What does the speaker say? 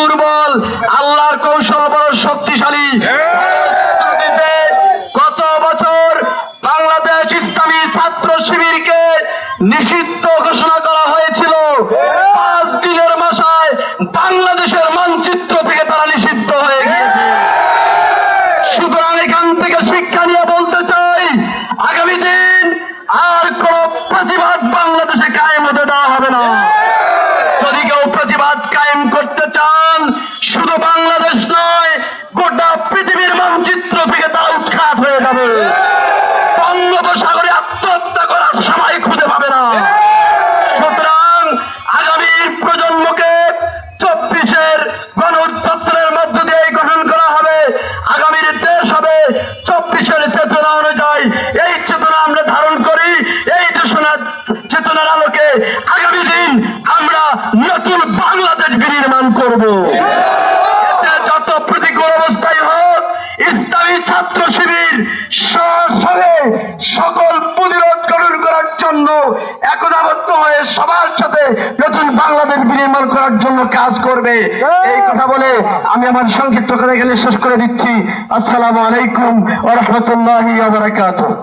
দুর্বল, আল্লাহর কৌশল বড় শক্তিশালী। গত বছর বাংলাদেশ ইসলামী ছাত্র শিবিরকে নিষিদ্ধ ঘোষণা করা হয়েছিল। 5 দিনের মাসায় বাংলাদেশের মানচিত্র থেকে তারা নিষিদ্ধ হয়ে গিয়েছে। সুতরাং এখান থেকে শিক্ষা নিয়ে বলতে চাই, আগামী দিন আর কোন প্রতিবাদ বাংলাদেশে কায়েম হতে দেওয়া হবে না। যদি কেউ প্রতিবাদ কায়েম করতে চান, শুধু বাংলাদেশ নয়, গোটা পৃথিবীর মানচিত্র থেকে তারা উৎখাত হয়ে যাবে। বঙ্গোপসাগরে আত্মহত্যা করার সময় খুঁজে পাবে না। সুতরাং আগামী প্রজন্মকে 24-এর গণতন্ত্রের মধ্য দিয়ে গঠন করা হবে। আগামীর দেশ হবে 24-এর চেতনা অনুযায়ী। এই চেতনা আমরা ধারণ করি। এই চেতনার আলোকে আগামী দিন আমরা নতুন বাংলাদেশ বিনির্মাণ করব। এতে যত প্রতিকূল অবস্থায় হোক, ইসলামী ছাত্র শিবির সকল প্রতিরোধ গঠন করার জন্য একতাবদ্ধ হয়ে সবার সাথে নতুন বাংলাদেশ বিনির্মাণ করার জন্য কাজ করবে। এই কথা বলে আমি আমার সংক্ষিপ্ত করে এখানে শেষ করে দিচ্ছি। আসসালামু আলাইকুম ওয়া রাহমাতুল্লাহি ওয়া বারাকাতুহু।